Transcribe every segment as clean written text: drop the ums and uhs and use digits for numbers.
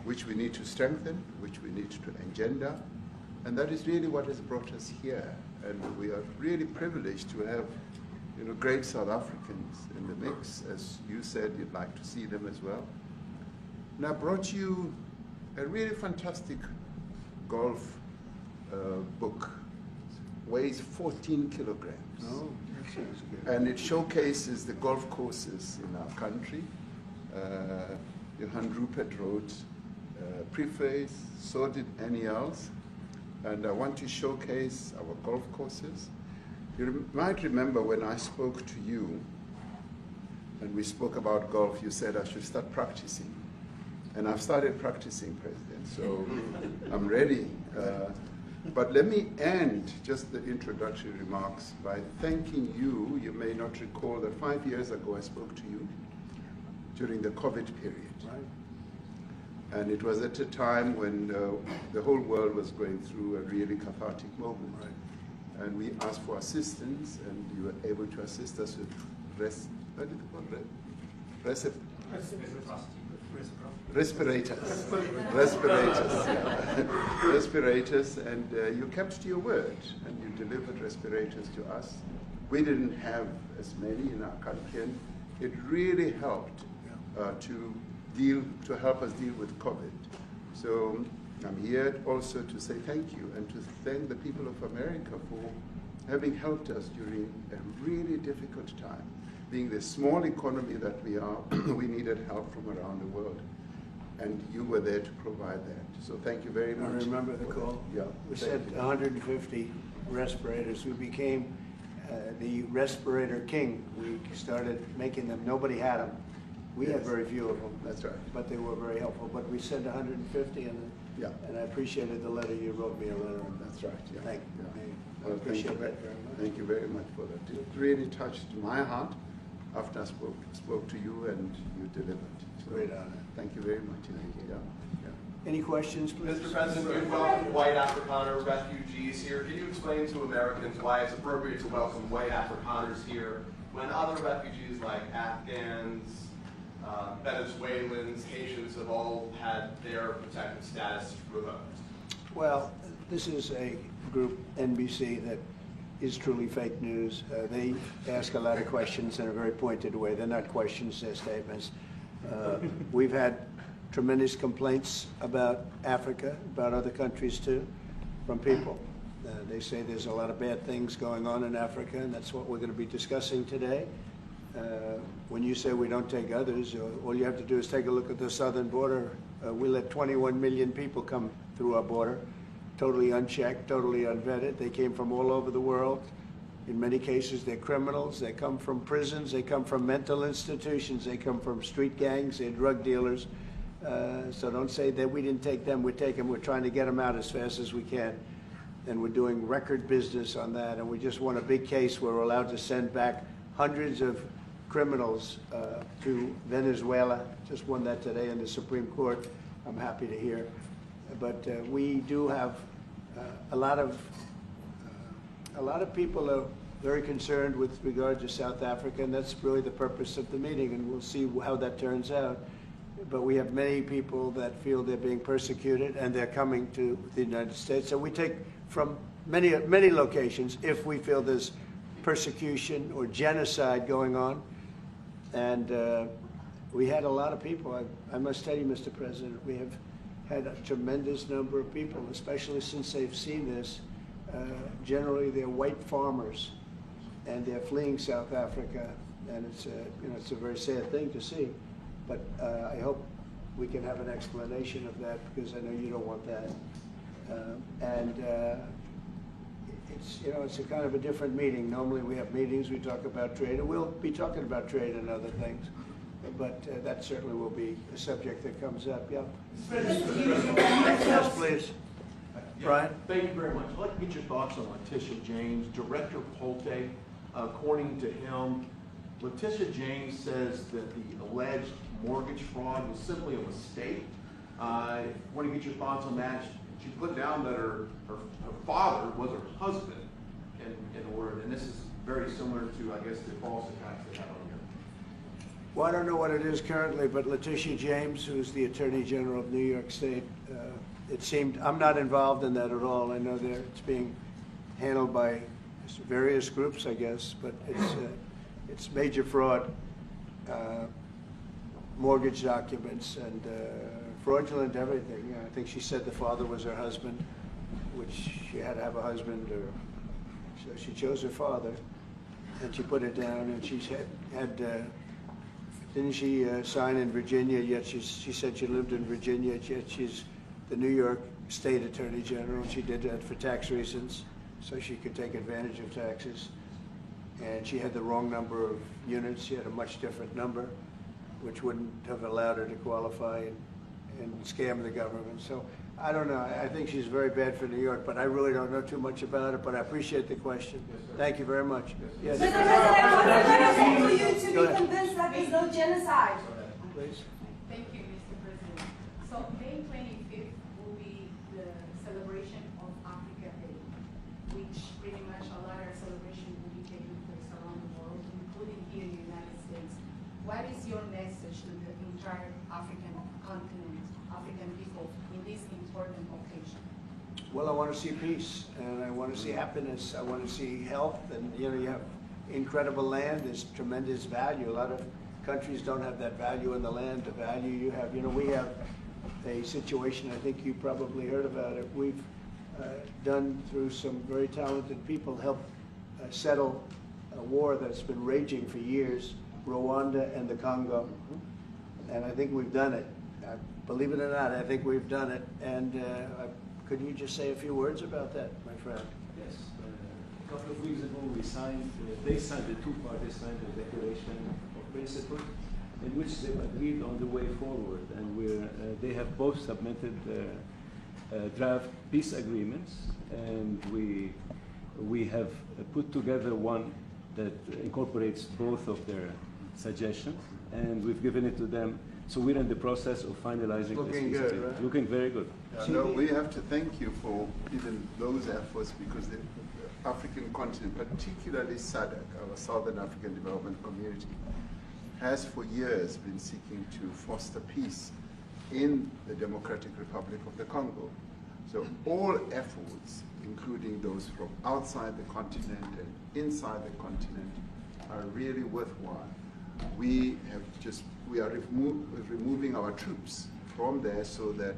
which we need to strengthen, which we need to engender. And that is really what has brought us here. And we are really privileged to have great South Africans in the mix. As you said, you'd like to see them as well. And I brought you a really fantastic golf book. Weighs 14 kilograms. Oh, that sounds good. And it showcases the golf courses in our country. Johan Rupert wrote preface, so did Annie Els. And I want to showcase our golf courses. You might remember when I spoke to you and we spoke about golf, you said I should start practicing. And I've started practicing, President, so I'm ready. But let me end just the introductory remarks by thanking you. You may not recall that 5 years ago I spoke to you during the COVID period. Right. And it was at a time when the whole world was going through a really cathartic moment. Right. And we asked for assistance, and you were able to assist us with respirators. Respirators, and you kept to your word, and you delivered respirators to us. We didn't have as many in our country, and it really helped to help us deal with COVID. So I'm here also to say thank you and to thank the people of America for having helped us during a really difficult time. Being the small economy that we are, we needed help from around the world. And you were there to provide that. So thank you very much. I remember the call. Yeah. We sent 150 respirators. We became the respirator king. We started making them. Nobody had them. We had very few of them. That's right. But they were very helpful. But we sent 150, and I appreciated the letter. You wrote me a letter. That's right. Yeah. Thank you. Well, I appreciate that very much. Thank you very much for that. It really touched my heart after I spoke to you, and you delivered. So, great honor. Thank you very much indeed. Yeah. Any questions, please? Mr. President, you welcome white Afrikaner refugees here. Can you explain to Americans why it's appropriate to welcome white Afrikaners here when other refugees like Afghans, Venezuelans, Haitians have all had their protected status revoked? Well, this is a group, NBC, that is truly fake news. They ask a lot of questions in a very pointed way. They're not questions, they're statements. We've had tremendous complaints about Africa, about other countries too, from people. They say there's a lot of bad things going on in Africa, and that's what we're going to be discussing today. When you say we don't take others, all you have to do is take a look at the southern border. We let 21 million people come through our border, totally unchecked, totally unvetted. They came from all over the world. In many cases, they're criminals. They come from prisons. They come from mental institutions. They come from street gangs. They're drug dealers. So don't say that we didn't take them. We take them. We're trying to get them out as fast as we can. And we're doing record business on that. And we just won a big case where we're allowed to send back hundreds of criminals to Venezuela. Just won that today in the Supreme Court. I'm happy to hear. But we do have a lot of people are very concerned with regard to South Africa, and that's really the purpose of the meeting, and we'll see how that turns out. But we have many people that feel they're being persecuted, and they're coming to the United States. So we take from many locations if we feel there's persecution or genocide going on. And we had a lot of people. I must tell you, Mr. President, we have had a tremendous number of people, especially since they've seen this. Generally, they're white farmers, and they're fleeing South Africa, and it's a very sad thing to see. But I hope we can have an explanation of that, because I know you don't want that. It's a kind of a different meeting. Normally we have meetings, we talk about trade, and we'll be talking about trade and other things. But that certainly will be a subject that comes up. Yeah. Yes, please. Brian? Thank you very much. I'd like to get your thoughts on Letitia James. Director Polte, according to him, Letitia James says that the alleged mortgage fraud was simply a mistake. I want to get your thoughts on that. She put down that her father was her husband in order, and this is very similar to, I guess, the false attacks they had on Well, I don't know what it is currently, but Letitia James, who's the Attorney General of New York State, it seemed, I'm not involved in that at all. I know it's being handled by various groups, I guess, but it's major fraud, mortgage documents, and fraudulent everything. I think she said the father was her husband, which she had to have a husband, or so she chose her father, and she put it down, and she's had didn't she sign in Virginia, yet she said she lived in Virginia, yet she's the New York State Attorney General. She did that for tax reasons, so she could take advantage of taxes. And she had the wrong number of units. She had a much different number, which wouldn't have allowed her to qualify and scam the government. So I don't know. I think she's very bad for New York, but I really don't know too much about it, but I appreciate the question. Thank you very much. Yes. Mr. President, I was going to say for you to be convinced that there's no genocide. Please. Thank you, Mr. President. So May 25th will be the celebration of Africa Day, which pretty much a lot of celebration will be taking place around the world, including here in the United States. What is your message to the entire African continent, African people in this important occasion? Well, I want to see peace, and I want to see happiness. I want to see health, and you have incredible land. There's tremendous value. A lot of countries don't have that value in the land, the value you have. We have a situation, I think you probably heard about it. We've done, through some very talented people, helped settle a war that's been raging for years, Rwanda and the Congo. And I think we've done it. Believe it or not, I think we've done it. And could you just say a few words about that, my friend? Yes. A couple of weeks ago, they signed, the two parties signed a declaration of principle in which they agreed on the way forward. And they have both submitted draft peace agreements, and we have put together one that incorporates both of their suggestions, and we've given it to them. So we're in the process of finalizing Looking this. good, right? Looking very good. No, we have to thank you for even those efforts, because the African continent, particularly SADC, our Southern African Development Community, has for years been seeking to foster peace in the Democratic Republic of the Congo. So all efforts, including those from outside the continent and inside the continent, are really worthwhile. We are removing our troops from there so that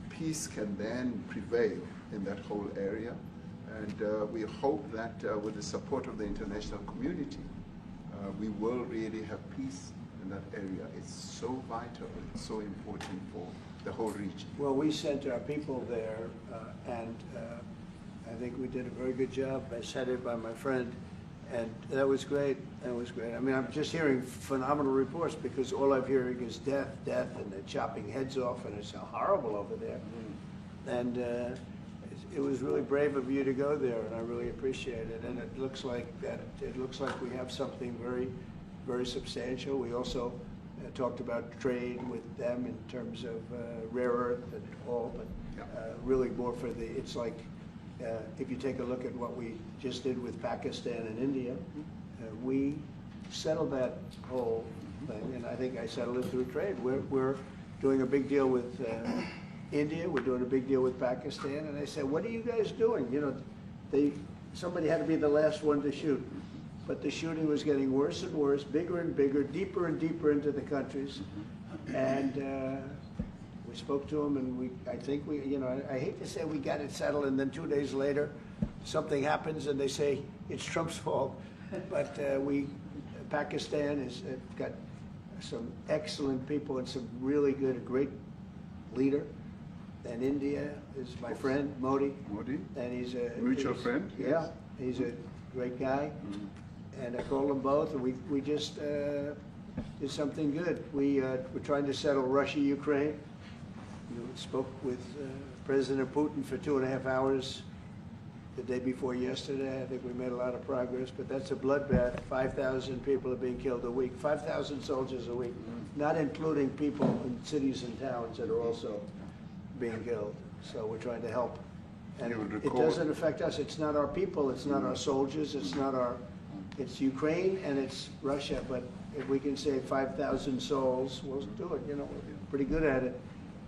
peace can then prevail in that whole area. And we hope that with the support of the international community, we will really have peace in that area. It's so vital, it's so important for the whole region. Well, we sent our people there, and I think we did a very good job, as headed by my friend, and that was great. That was great. I mean, I'm just hearing phenomenal reports, because all I'm hearing is death, and they're chopping heads off, and it's horrible over there. And it was really brave of you to go there, and I really appreciate it. And it looks like we have something very, very substantial. We also talked about trade with them in terms of rare earth and all, but really more for it's like, if you take a look at what we just did with Pakistan and India, we settled that whole thing, and I think I settled it through trade. We're doing a big deal with India, we're doing a big deal with Pakistan, and they said, what are you guys doing? Somebody had to be the last one to shoot, but the shooting was getting worse and worse, bigger and bigger, deeper and deeper into the countries, and we spoke to them, and I think I hate to say we got it settled, and then 2 days later, something happens, and they say it's Trump's fault. But Pakistan has got some excellent people and some really good, great leader. And India is my friend, Modi. Modi? And he's a mutual friend. Yeah, yes. He's a great guy. And I called them both, and we just did something good. We're trying to settle Russia, Ukraine. Spoke with President Putin for 2.5 hours the day before yesterday. I think we made a lot of progress, but that's a bloodbath. 5,000 people are being killed a week, 5,000 soldiers a week, not including people in cities and towns that are also being killed. So we're trying to help. And it doesn't affect us. It's not our people, it's not our soldiers, it's Ukraine and it's Russia, but if we can save 5,000 souls, we'll do it. You know, we're pretty good at it.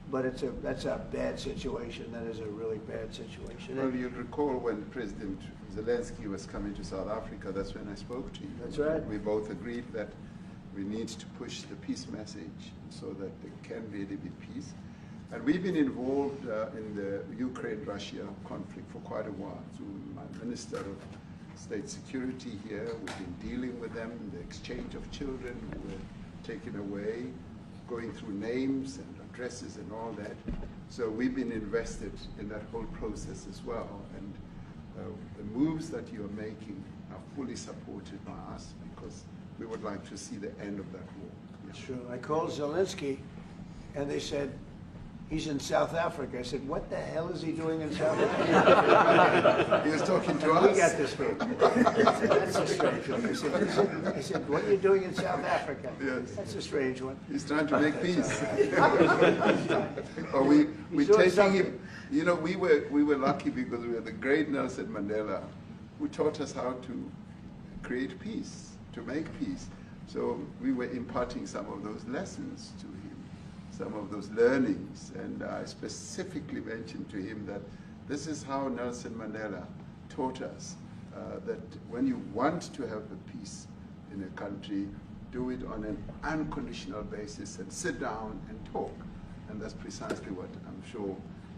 But that's a bad situation. That is a really bad situation. Well, you'll recall when President Zelensky was coming to South Africa, that's when I spoke to you. That's right. We both agreed that we need to push the peace message so that there can really be peace. And we've been involved in the Ukraine-Russia conflict for quite a while. Through my Minister of State Security here, we've been dealing with them, the exchange of children who were taken away, going through names and addresses and all that. So we've been invested in that whole process as well. And the moves that you're making are fully supported by us because we would like to see the end of that war. Yeah. Sure. I called Zelensky, and they said, he's in South Africa. I said, what the hell is he doing in South Africa? He was talking to us. We got this one. That's a strange one. I said, what are you doing in South Africa? Yes. That's a strange one. He's trying to make peace. Or we're taking him. You know, we were lucky because we had the great Nelson Mandela who taught us how to create peace, to make peace. So we were imparting some of those lessons to him, some of those learnings. And I specifically mentioned to him that this is how Nelson Mandela taught us that when you want to have the peace in a country, do it on an unconditional basis and sit down and talk. And that's precisely what I'm sure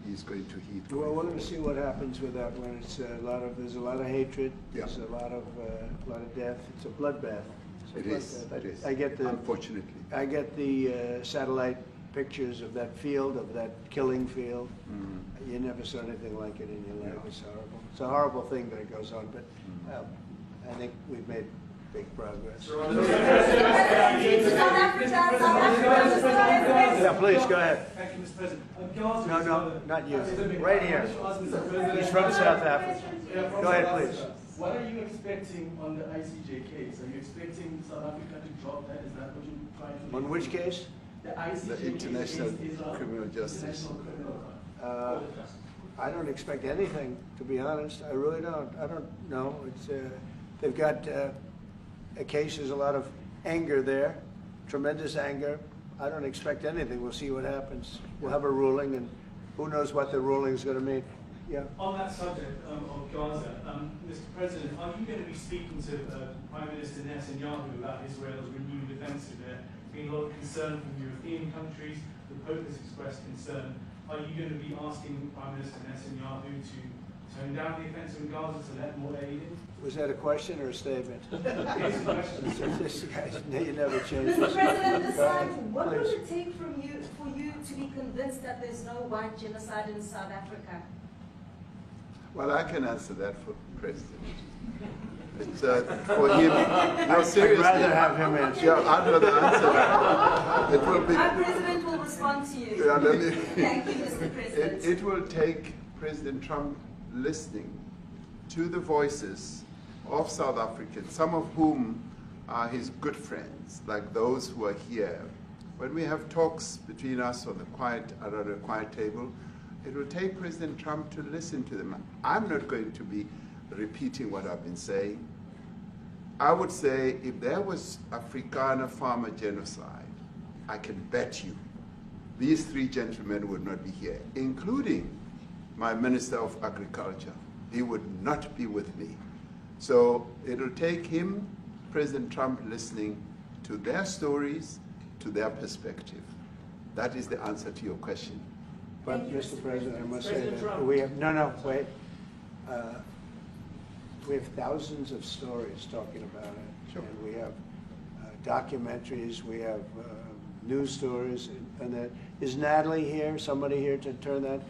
he's going to heed. Well, we're going to see what happens with that when it's there's a lot of hatred, Yeah. there's a lot of death. It's a bloodbath. It is. It is. Unfortunately. I get the satellite pictures of that field, of that killing field. Mm-hmm. You never saw anything like it in your life. Yeah. It's horrible. It's a horrible thing that it goes on, but I think we've made big progress. Yeah, please, go ahead. Thank you, Mr. President. No, not you. Right here. He's from South Africa. Go ahead, please. What are you expecting on the ICJ case? Are you expecting South Africa to drop that? Is that what you're trying to do? On which case? The ICJ The International case is Criminal Justice. International Criminal Court. I don't expect anything, to be honest. I really don't. I don't know. It's they've got a case. There's a lot of anger there, tremendous anger. I don't expect anything. We'll see what happens. We'll have a ruling, and who knows what the ruling is going to mean. Yeah. On that subject of Gaza, Mr. President, are you going to be speaking to Prime Minister Netanyahu about Israel's renewed offensive? There's been a lot of concern from European countries. The Pope has expressed concern. Are you going to be asking Prime Minister Netanyahu to tone down the offensive in Gaza to let more aid in? Was that a question or a statement? It's a question. This guy, you never change. Mr. President, this time, what Please. will it take for you to be convinced that there's no white genocide in South Africa? Well, I can answer that for the President. It's for him. No, seriously. I'd rather have him answer. Yeah, I'd rather answer that. It will be. Our President will respond to you. Yeah, let me, Thank you, Mr. President. it will take President Trump listening to the voices of South Africans, some of whom are his good friends, like those who are here. When we have talks between us on around a quiet table, it will take President Trump to listen to them. I'm not going to be repeating what I've been saying. I would say if there was Afrikaner farmer genocide, I can bet you these three gentlemen would not be here, including my Minister of Agriculture. He would not be with me. So it'll take him, President Trump, listening to their stories, to their perspective. That is the answer to your question. But, Mr. President, I must say President that Trump. we have, wait. We have thousands of stories talking about it. Sure. And we have documentaries, we have news stories, and that. Is Natalie here, somebody here to turn that?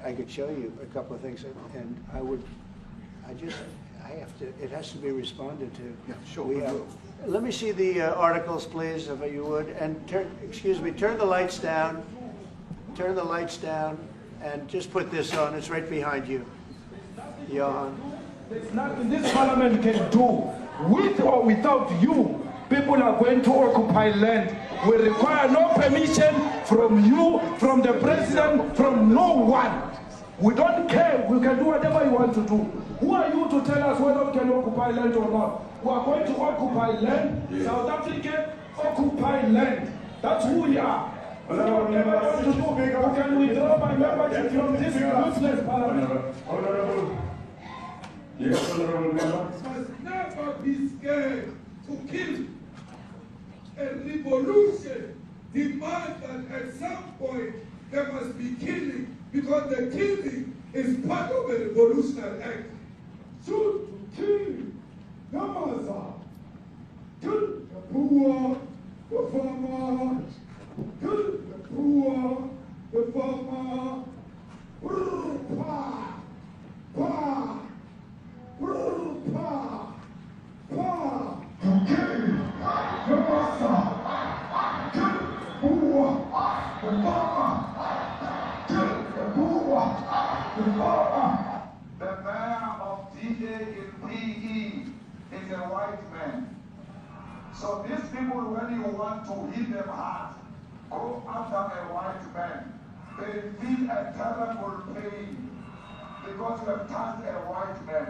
I could show you a couple of things, and it has to be responded to. Yeah, sure. We have, let me see the articles, please, if you would, and turn the lights down. Turn the lights down and just put this on. It's right behind you. Johan. There's nothing this parliament can do. With or without you, people are going to occupy land. We require no permission from you, from the president, from no one. We don't care. We can do whatever you want to do. Who are you to tell us whether we can occupy land or not? We are going to occupy land. Yes. South Africa occupy land. That's who we are. Whatever you want to do, you can withdraw my membership from this useless parliament. Yes, honorable member. Must never be scared to kill. A revolution demands that at some point there must be killing, because the killing is part of a revolutionary act. Shoot to kill, Namaza. Kill the poor, the farmer. Kill the poor, the farmer. Pa, pa, pa, pa. To kill, Namaza. Kill the poor, the farmer. Kill the poor, the farmer. The mayor of DA in PE is a white man. So these people, when you want to hit them hard, go after a white man. They feel a terrible pain because you have touched a white man.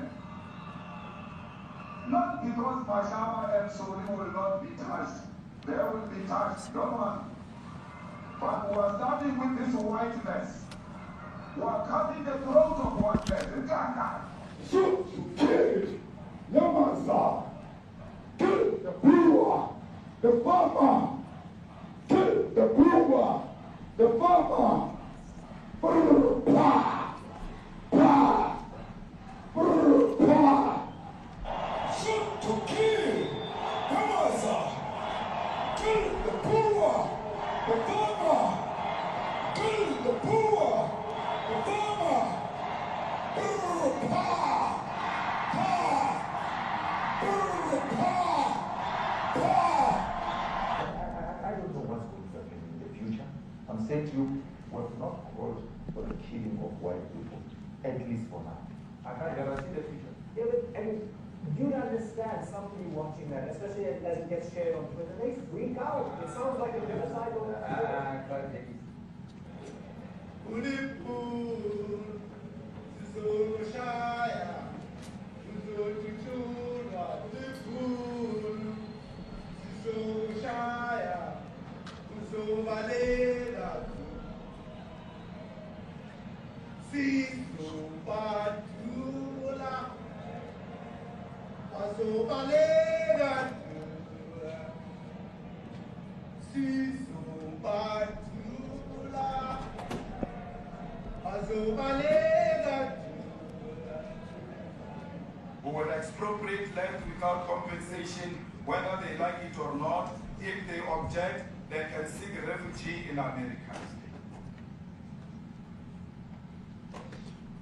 Not because Mashaba and Suri will not be touched. They will be touched, don't worry. But we are starting with this whiteness. We are cutting the throat of whiteness. Shoot to kill, Yamaza. Kill the brewer, the farmer. Kill the brewer, the farmer. Blah, blah, blah. Shoot to kill, Yamaza. Kill the brewer, the farmer. Kill the brewer, the farmer. I don't know what's going to happen in the future. I'm saying to you, we have not called for the killing of white people, at least for now. I can't guarantee the future. Yeah, but I mean, do you understand somebody watching that, especially as it gets shared on Twitter, they freak out. It sounds like a genocidal. Who will expropriate land without compensation, whether they like it or not. If they object, they can seek refugee in America.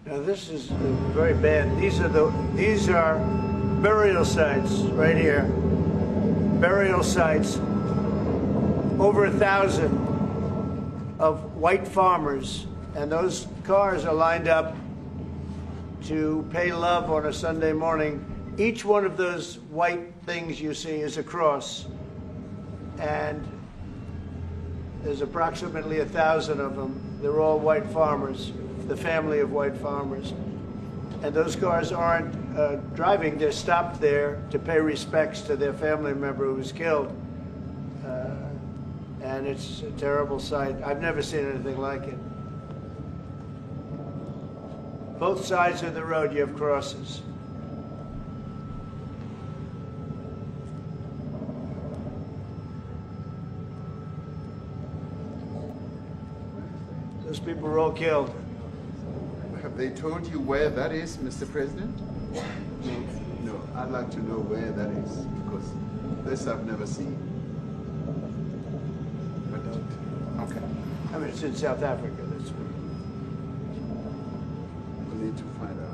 Now this is very bad. These are burial sites right here. Burial sites. Over 1,000 of white farmers, and those cars are lined up to pay love on a Sunday morning. Each one of those white things you see is a cross, and there's approximately 1,000 of them. They're all white farmers, the family of white farmers. And those cars aren't driving, they're stopped there to pay respects to their family member who was killed. And it's a terrible sight. I've never seen anything like it. Both sides of the road you have crosses. Those people were all killed. Have they told you where that is, Mr. President? No, I'd like to know where that is, because this I've never seen. I don't. Okay. I mean, it's in South Africa. That's what. We need to find out.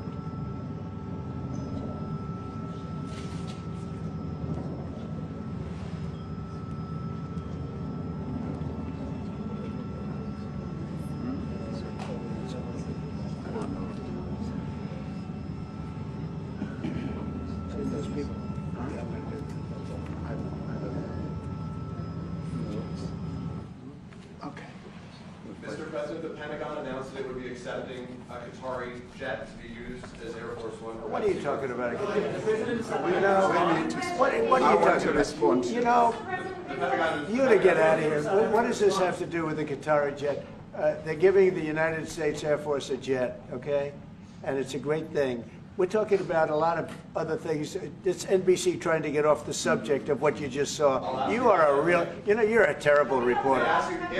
Mr. President, the Pentagon announced that it would be accepting a Qatari jet to be used as Air Force One. What are you talking about? You know, what are you I want to talking respond about? to You know, The Pentagon. you to get out of here. What does this have to do with the Qatari jet? They're giving the United States Air Force a jet, okay? And it's a great thing. We're talking about a lot of other things. It's NBC trying to get off the subject of what you just saw. You are a real, you know, you're a terrible reporter.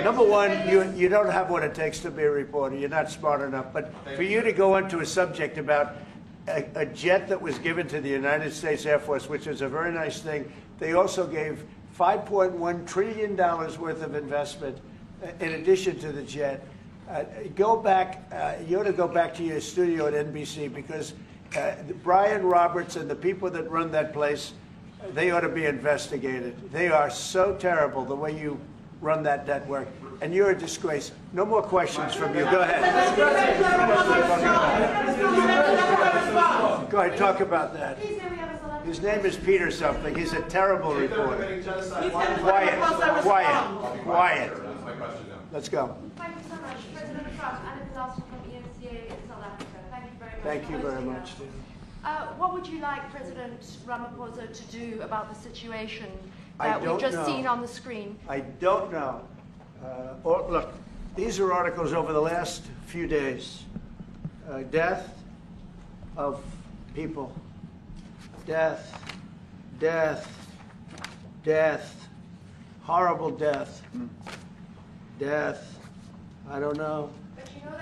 Number one, you don't have what it takes to be a reporter. You're not smart enough. But for you to go into a subject about a jet that was given to the United States Air Force, which is a very nice thing, they also gave $5.1 trillion worth of investment in addition to the jet. Go back, you ought to go back to your studio at NBC because Brian Roberts and the people that run that place, they ought to be investigated. They are so terrible the way you run that network. And you're a disgrace. No more questions from you. Go ahead. Go ahead, talk about that. His name is Peter something. He's a terrible reporter. Quiet. That's my question now. Let's go. Thank you so much. President Trump, Anna Pilastra from ENCA in South Africa. Thank you very much. Thank you very much. What would you like President Ramaphosa to do about the situation I that we've don't just know. seen on the screen? I don't know. Look, these are articles over the last few days. Death of people. Death. Horrible death. Death. I don't know.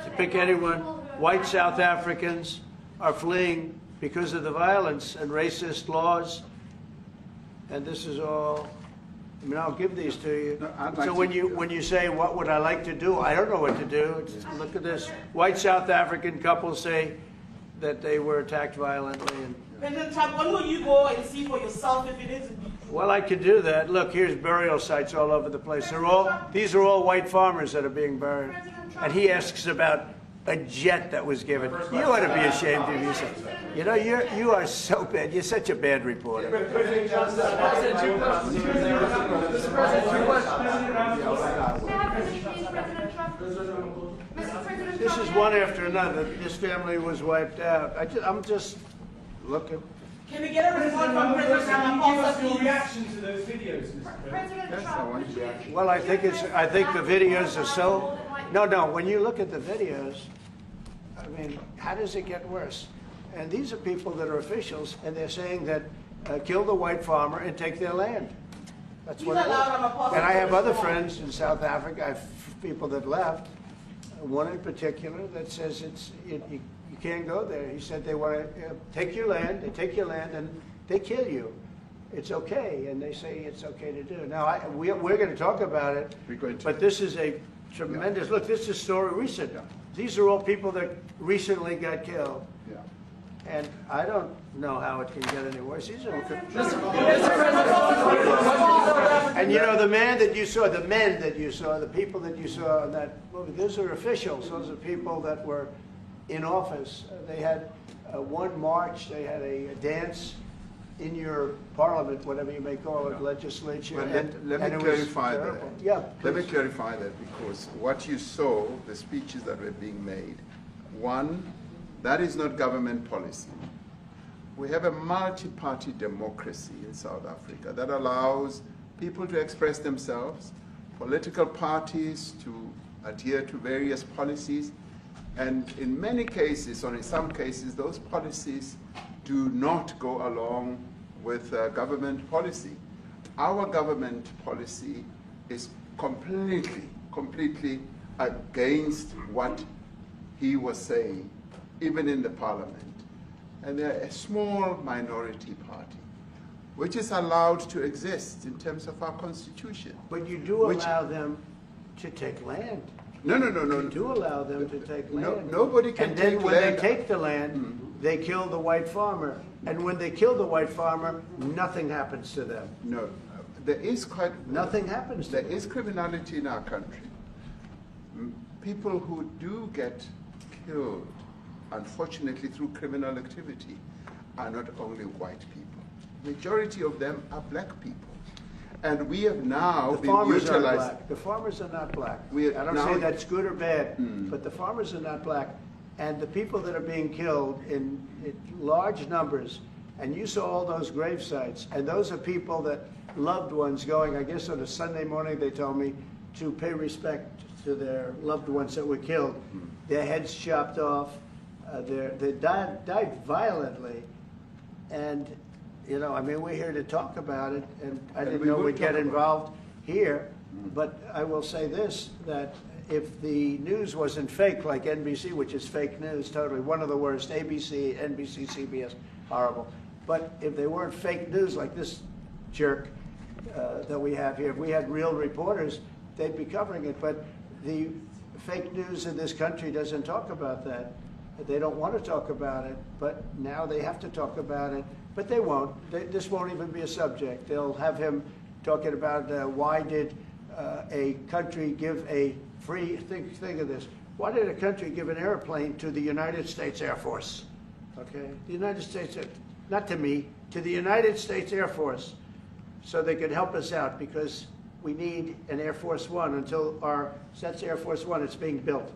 To pick anyone, white South Africans are fleeing because of the violence and racist laws. And this is all, I mean, I'll give these to you. No, I'd like So to- when you say, what would I like to do? I don't know what to do. Look at this. White South African couple say that they were attacked violently. And, President Trump, when will you go and see for yourself if it is? well, I could do that. Look, here's burial sites all over the place. These are all white farmers that are being buried. And he asks about a jet that was given. You ought to be ashamed of yourself. You know, you are so bad. You're such a bad reporter. May I have permission, please, President Trump? Mr. President This Trump, is one after another. This family was wiped out. I'm just looking. Can we get a report from President Give Ramaphosa, us your please? reaction to those videos, Mr. President. President Trump, would you... Well, I think the videos are so. No. When you look at the videos, I mean, how does it get worse? And these are people that are officials, and they're saying that kill the white farmer and take their land. That's what it is. And I have other friends in South Africa. I have people that left. One in particular that says you can't go there. He said they want to take your land. They take your land and they kill you. It's okay, and they say it's okay to do. Now we're going to talk about it. But this is a tremendous look. This is a story recent. These are all people that recently got killed. Yeah. And I don't know how it can get any worse. These are and you know, the men that you saw, the people that you saw in that movie, those are officials. Those are people that were in office. They had one march, they had a dance in your parliament, whatever you may call it, legislature. Well, and let me it was clarify that. terrible. Yeah, Let me please. clarify that because what you saw, the speeches that were being made, one, that is not government policy. We have a multi-party democracy in South Africa that allows people to express themselves, political parties to adhere to various policies, and in many cases, or in some cases, those policies do not go along with government policy. Our government policy is completely against what he was saying, even in the parliament. And they're a small minority party, which is allowed to exist in terms of our constitution. But you do allow them to take land. No. You do allow them to take land. Nobody can and then take when land. they take the land, they kill the white farmer. And when they kill the white farmer, nothing happens to them. No, there is Nothing happens to There them. is criminality in our country. People who do get killed, unfortunately through criminal activity, are not only white people. Majority of them are black people. And we have now The been farmers are utilized. black. The farmers are not black. We I don't now- say that's good or bad, but the farmers are not black. And the people that are being killed in large numbers, and you saw all those grave sites, and those are people that loved ones going, I guess on a Sunday morning, they told me, to pay respect to their loved ones that were killed. Their heads chopped off, they died violently. And, you know, I mean, we're here to talk about it, and I didn't know we'd get involved here. But I will say this, that if the news wasn't fake like NBC, which is fake news, totally, one of the worst, ABC, NBC, CBS, horrible. But if they weren't fake news like this jerk that we have here, if we had real reporters, they'd be covering it. But the fake news in this country doesn't talk about that. They don't want to talk about it, but now they have to talk about it. But they won't. This won't even be a subject. They'll have him talking about why did a country give a free, think of this, why did a country give an airplane to the United States Air Force? Okay, the United States, not to me, to the United States Air Force, so they could help us out, because we need an Air Force One until that's Air Force One, it's being built.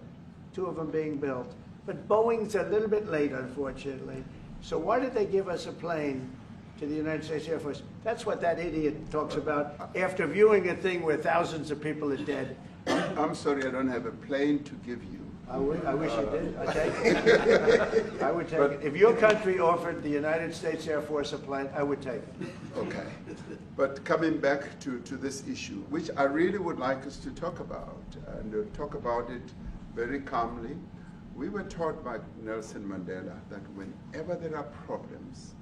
2 of them being built. But Boeing's a little bit late, unfortunately. So why did they give us a plane to the United States Air Force? That's what that idiot talks about after viewing a thing where thousands of people are dead. I'm sorry, I don't have a plane to give you. I wish you did. I'd take it. I would take it. If your country offered the United States Air Force a plane, I would take it. Okay. But coming back to this issue, which I really would like us to talk about, and talk about it very calmly. We were taught by Nelson Mandela that whenever there are problems,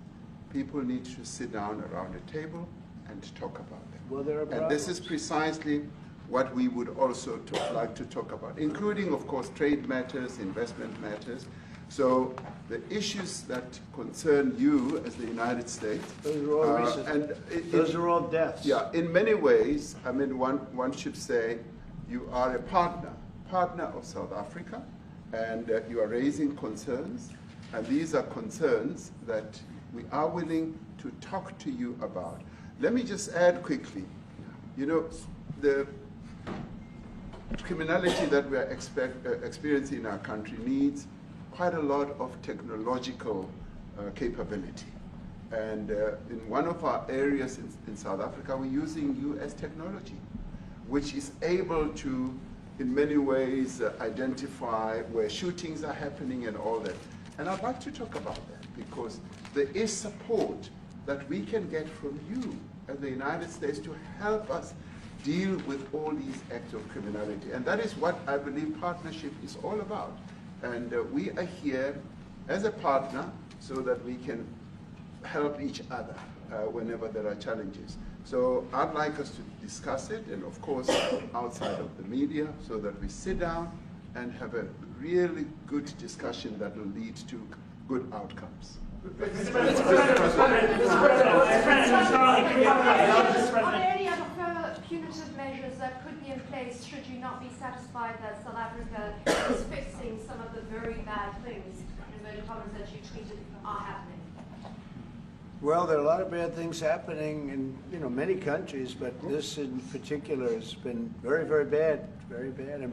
people need to sit down around a table and talk about them. Well, there are and this is precisely what we would also like to talk about, including, of course, trade matters, investment matters. So the issues that concern you as the United States. Those are all recent. Those are all deaths. Yeah, in many ways, I mean, one should say you are a partner of South Africa, and you are raising concerns, and these are concerns that we are willing to talk to you about. Let me just add quickly, you know, the criminality that we are experiencing in our country needs quite a lot of technological capability. And in one of our areas in South Africa, we're using US technology, which is able to, in many ways, identify where shootings are happening and all that. And I'd like to talk about that, because there is support that we can get from you as the United States to help us deal with all these acts of criminality. And that is what I believe partnership is all about. And we are here as a partner so that we can help each other whenever there are challenges. So I'd like us to discuss it, and of course outside of the media, so that we sit down and have a really good discussion that will lead to good outcomes. Are there any other further punitive measures that could be in place should you not be satisfied that South Africa is fixing some of the very bad things, in inverted commas, that you tweeted are happening? Well, there are a lot of bad things happening in many countries, but this in particular has been very, very bad, and